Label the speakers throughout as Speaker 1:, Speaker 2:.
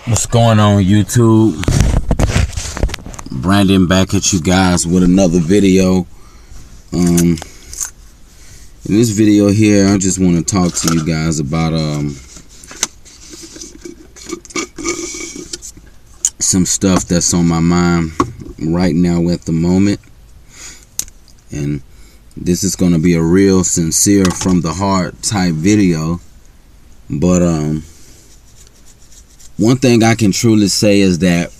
Speaker 1: What's going on, YouTube? Brandon back at you guys with another video. In this video here, I just want to talk to you guys about some stuff that's on my mind right now at the moment. And this is going to be a real sincere from the heart type video. But one thing I can truly say is that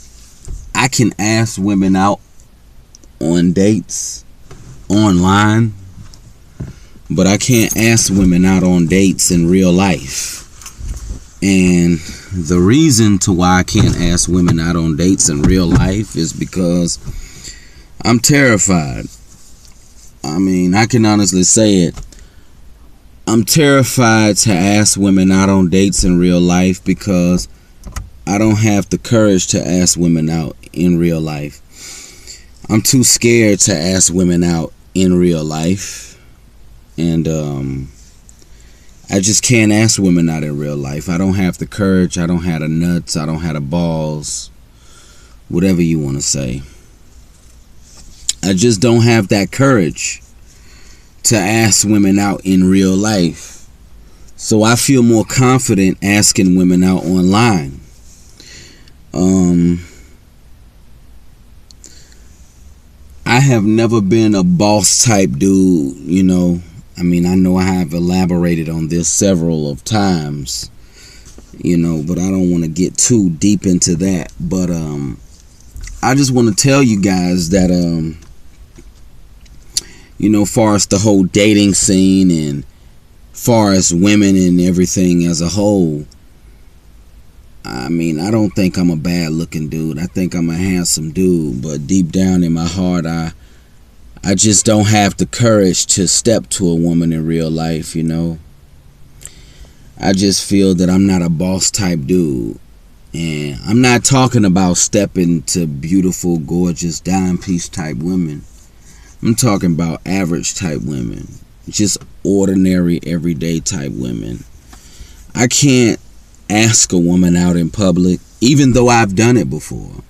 Speaker 1: I can ask women out on dates online, but I can't ask women out on dates in real life. And the reason to why I can't ask women out on dates in real life is because I'm terrified. I mean, I can honestly say it. I'm terrified to ask women out on dates in real life because I don't have the courage to ask women out in real life. I'm too scared to ask women out in real life. And I just can't ask women out in real life. I don't have the courage. I don't have the nuts. I don't have the balls. Whatever you want to say. I just don't have that courage to ask women out in real life. So I feel more confident asking women out online. I have never been a boss type dude, you know. I mean, I know I have elaborated on this several of times, you know, but I don't want to get too deep into that. But I just want to tell you guys that you know, far as the whole dating scene and far as women and everything as a whole, I mean, I don't think I'm a bad looking dude. I think I'm a handsome dude, but deep down in my heart, I just don't have the courage to step to a woman in real life, you know. I just feel that I'm not a boss type dude. And I'm not talking about stepping to beautiful, gorgeous, dime piece type women. I'm talking about average type women. Just ordinary, everyday type women. I can't ask a woman out in public, even though I've done it before.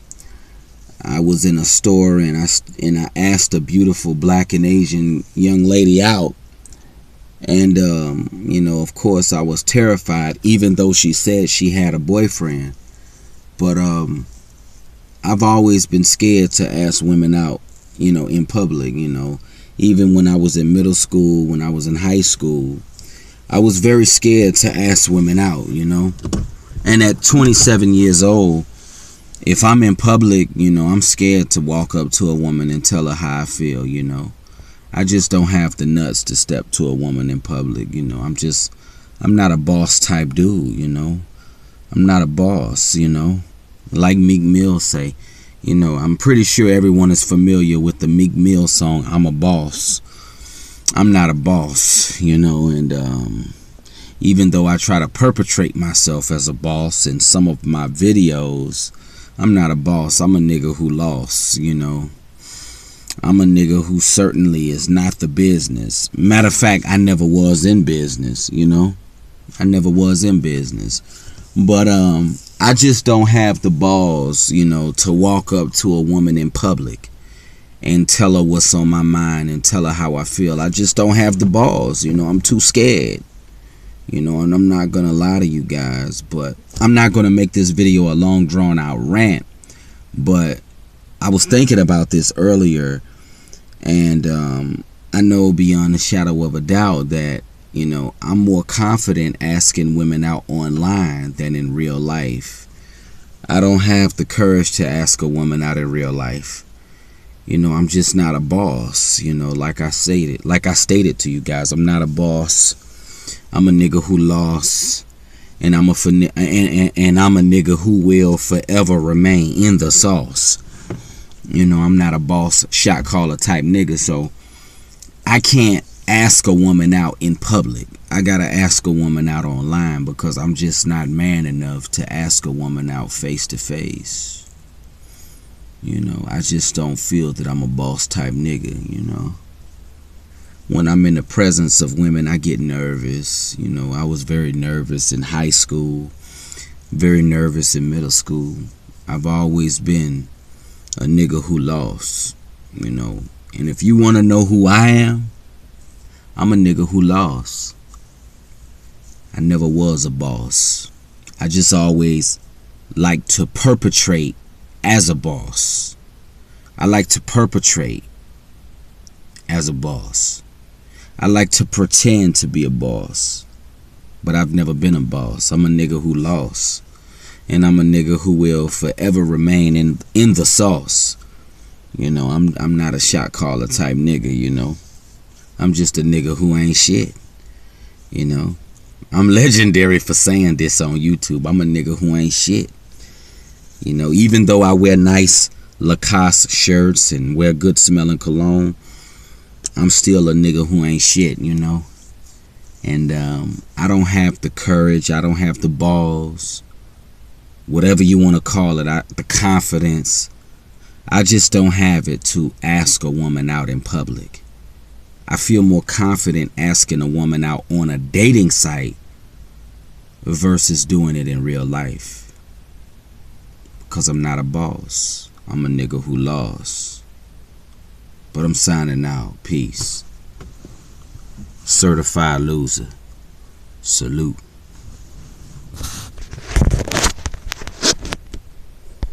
Speaker 1: I was in a store and I asked a beautiful black and Asian young lady out, and you know, of course I was terrified, even though she said she had a boyfriend. But I've always been scared to ask women out, you know, in public. You know, even when I was in middle school, when I was in high school, I was very scared to ask women out, you know. And at 27 years old, if I'm in public, you know, I'm scared to walk up to a woman and tell her how I feel, you know. I just don't have the nuts to step to a woman in public, you know. I'm not a boss type dude, you know. I'm not a boss, you know. Like Meek Mill say, you know, I'm pretty sure everyone is familiar with the Meek Mill song, I'm a Boss. I'm not a boss, you know, and even though I try to perpetrate myself as a boss in some of my videos, I'm not a boss. I'm a nigga who lost, you know. I'm a nigga who certainly is not the business. Matter of fact, I never was in business, you know. I never was in business. But I just don't have the balls, you know, to walk up to a woman in public and tell her what's on my mind and tell her how I feel. I just don't have the balls, you know. I'm too scared, you know, and I'm not gonna lie to you guys, but I'm not gonna make this video a long drawn out rant. But I was thinking about this earlier, and I know beyond a shadow of a doubt that, you know, I'm more confident asking women out online than in real life. I don't have the courage to ask a woman out in real life. You know, I'm just not a boss, you know, like I stated to you guys, I'm not a boss. I'm a nigga who lost, and I'm a nigga who will forever remain in the sauce. You know, I'm not a boss shot caller type nigga, so I can't ask a woman out in public. I gotta ask a woman out online because I'm just not man enough to ask a woman out face to face. You know, I just don't feel that I'm a boss type nigga, you know. When I'm in the presence of women, I get nervous. You know, I was very nervous in high school. very nervous in middle school. I've always been a nigga who lost, you know. And if you want to know who I am, I'm a nigga who lost. I never was a boss. I just always like to perpetrate as a boss. I like to perpetrate as a boss. I like to pretend to be a boss, but I've never been a boss. I'm a nigga who lost, and I'm a nigga who will forever remain in the sauce. You know, I'm not a shot caller type nigga, you know. I'm just a nigga who ain't shit, you know. I'm legendary for saying this on YouTube. I'm a nigga who ain't shit. You know, even though I wear nice Lacoste shirts and wear good smelling cologne, I'm still a nigga who ain't shit, you know. And I don't have the courage, I don't have the balls, whatever you want to call it, the confidence. I just don't have it to ask a woman out in public. I feel more confident asking a woman out on a dating site versus doing it in real life. Because I'm not a boss. I'm a nigga who lost. But I'm signing out. Peace. Certified loser. Salute.